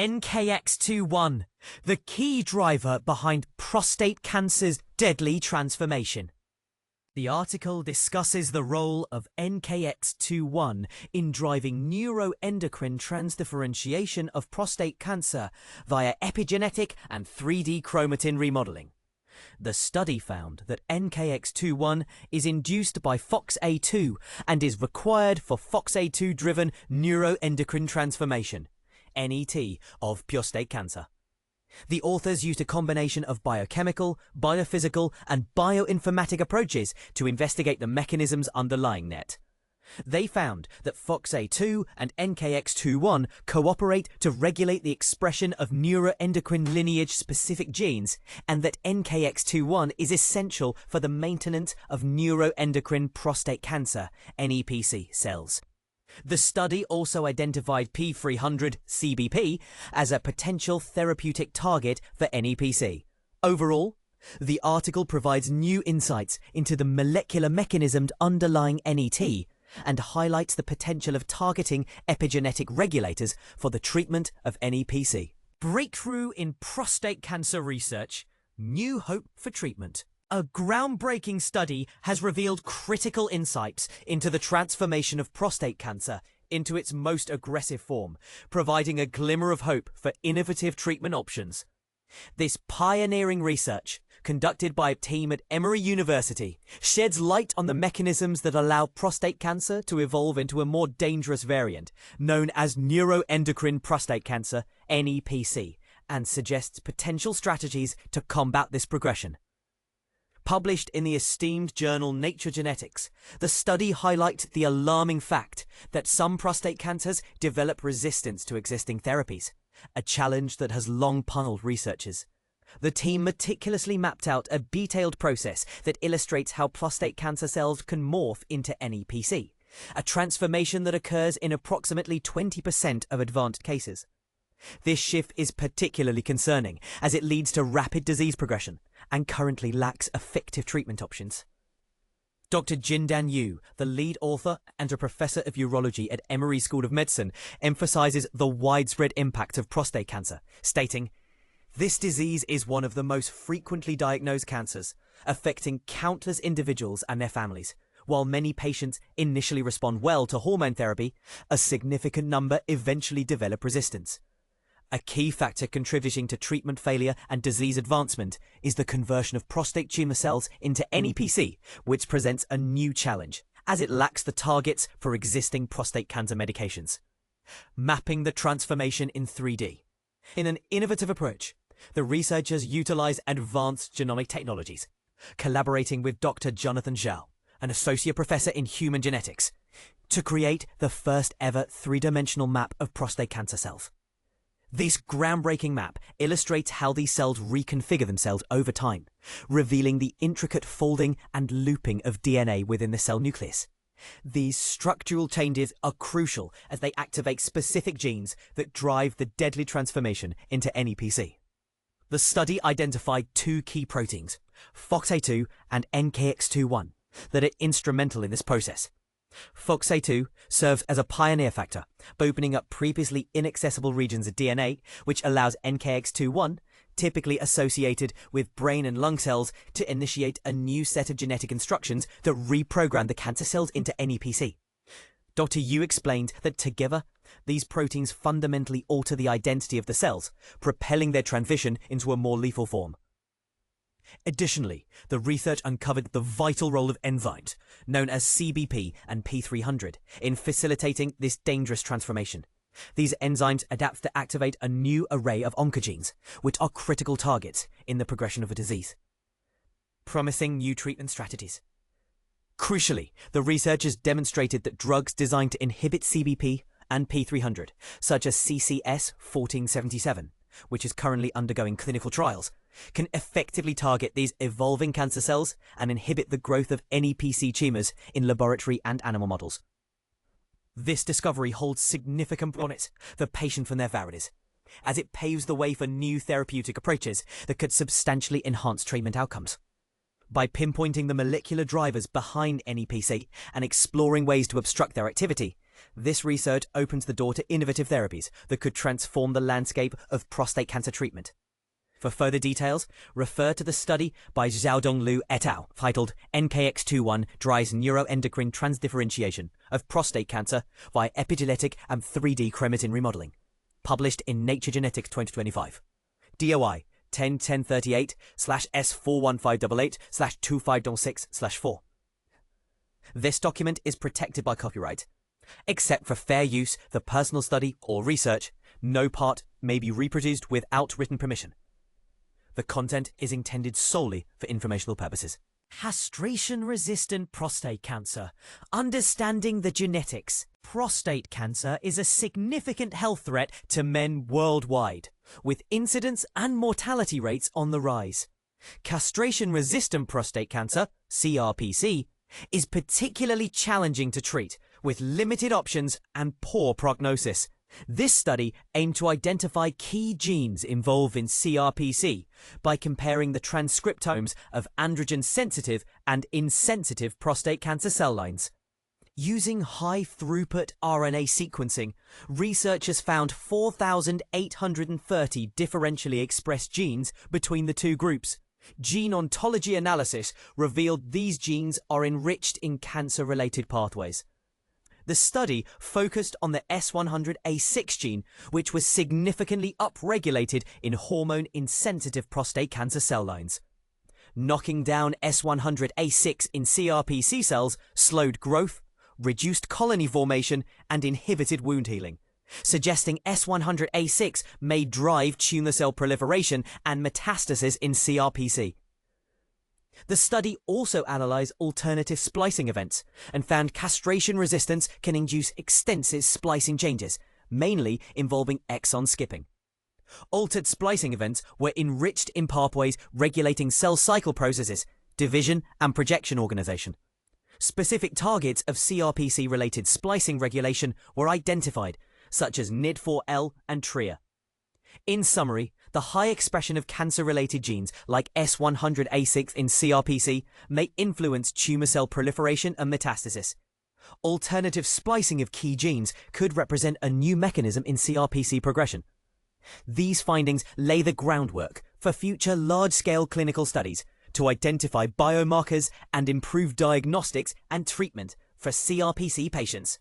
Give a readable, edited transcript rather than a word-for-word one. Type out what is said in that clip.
NKX2-1, the key driver behind prostate cancer's deadly transformation. The article discusses the role of NKX2-1 in driving neuroendocrine transdifferentiation of prostate cancer via epigenetic and 3D chromatin remodeling. The study found that NKX2-1 is induced by FOXA2 and is required for FOXA2-driven neuroendocrine transformation, NET, of prostate cancer. The authors used a combination of biochemical, biophysical, and bioinformatic approaches to investigate the mechanisms underlying NET. They found that FOXA2 and NKX2-1 cooperate to regulate the expression of neuroendocrine lineage-specific genes, and that NKX2-1 is essential for the maintenance of neuroendocrine prostate cancer, NEPC, cells. The study also identified P300 CBP as a potential therapeutic target for NEPC. Overall, the article provides new insights into the molecular mechanism underlying NET and highlights the potential of targeting epigenetic regulators for the treatment of NEPC. Breakthrough in prostate cancer research, new hope for treatment. A groundbreaking study has revealed critical insights into the transformation of prostate cancer into its most aggressive form, providing a glimmer of hope for innovative treatment options. This pioneering research, conducted by a team at Emory University, sheds light on the mechanisms that allow prostate cancer to evolve into a more dangerous variant, known as neuroendocrine prostate cancer, NEPC, and suggests potential strategies to combat this progression. Published in the esteemed journal Nature Genetics, the study highlights the alarming fact that some prostate cancers develop resistance to existing therapies, a challenge that has long puzzled researchers. The team meticulously mapped out a detailed process that illustrates how prostate cancer cells can morph into NEPC, a transformation that occurs in approximately 20% of advanced cases. This shift is particularly concerning as it leads to rapid disease progression and currently lacks effective treatment options. Dr. Jindan Yu, the lead author and a professor of urology at Emory School of Medicine, emphasizes the widespread impact of prostate cancer, stating, "This disease is one of the most frequently diagnosed cancers, affecting countless individuals and their families. While many patients initially respond well to hormone therapy, a significant number eventually develop resistance. A key factor contributing to treatment failure and disease advancement is the conversion of prostate tumor cells into NEPC, which presents a new challenge, as it lacks the targets for existing prostate cancer medications." Mapping the transformation in 3D. In an innovative approach, the researchers utilize advanced genomic technologies, collaborating with Dr. Jonathan Zhao, an associate professor in human genetics, to create the first ever three-dimensional map of prostate cancer cells. This groundbreaking map illustrates how these cells reconfigure themselves over time, revealing the intricate folding and looping of DNA within the cell nucleus. These structural changes are crucial as they activate specific genes that drive the deadly transformation into NEPC. The study identified two key proteins, FOXA2 and NKX2-1, that are instrumental in this process. FOXA2 serves as a pioneer factor, opening up previously inaccessible regions of DNA, which allows NKX2-1, typically associated with brain and lung cells, to initiate a new set of genetic instructions that reprogram the cancer cells into NEPC. Dr. Yu explained that together, these proteins fundamentally alter the identity of the cells, propelling their transition into a more lethal form. Additionally, the research uncovered the vital role of enzymes, known as CBP and P300, in facilitating this dangerous transformation. These enzymes adapt to activate a new array of oncogenes, which are critical targets in the progression of a disease. Promising new treatment strategies. Crucially, the researchers demonstrated that drugs designed to inhibit CBP and P300, such as CCS-1477, which is currently undergoing clinical trials, can effectively target these evolving cancer cells and inhibit the growth of NEPC tumors in laboratory and animal models. This discovery holds significant promise for patients and their families, as it paves the way for new therapeutic approaches that could substantially enhance treatment outcomes. By pinpointing the molecular drivers behind NEPC and exploring ways to obstruct their activity, This research opens the door to innovative therapies that could transform the landscape of prostate cancer treatment. For further details, refer to the study by Xiaodong Liu et al. Titled NKX2-1 Drives Neuroendocrine Transdifferentiation of Prostate Cancer via Epigenetic and 3D Chromatin Remodeling, published in Nature Genetics 2025. DOI 101038/S41588/2506/4. This document is protected by copyright. Except for fair use for personal study or research, no part may be reproduced without written permission. The content is intended solely for informational purposes. Castration-resistant prostate cancer. Understanding the genetics. Prostate cancer is a significant health threat to men worldwide, with incidence and mortality rates on the rise. Castration-resistant prostate cancer, CRPC, is particularly challenging to treat, with limited options and poor prognosis. This study aimed to identify key genes involved in CRPC by comparing the transcriptomes of androgen-sensitive and insensitive prostate cancer cell lines. Using high-throughput RNA sequencing, researchers found 4,830 differentially expressed genes between the two groups. Gene ontology analysis revealed these genes are enriched in cancer-related pathways. The study focused on the S100A6 gene, which was significantly upregulated in hormone-insensitive prostate cancer cell lines. Knocking down S100A6 in CRPC cells slowed growth, reduced colony formation, and inhibited wound healing, suggesting S100A6 may drive tumor cell proliferation and metastasis in CRPC. The study also analyzed alternative splicing events and found castration resistance can induce extensive splicing changes, mainly involving exon skipping. Altered splicing events were enriched in pathways regulating cell cycle processes, division and projection organization. Specific targets of CRPC-related splicing regulation were identified, such as NID4L and TRIA. In summary, the high expression of cancer-related genes like S100A6 in CRPC may influence tumor cell proliferation and metastasis. Alternative splicing of key genes could represent a new mechanism in CRPC progression. These findings lay the groundwork for future large-scale clinical studies to identify biomarkers and improve diagnostics and treatment for CRPC patients.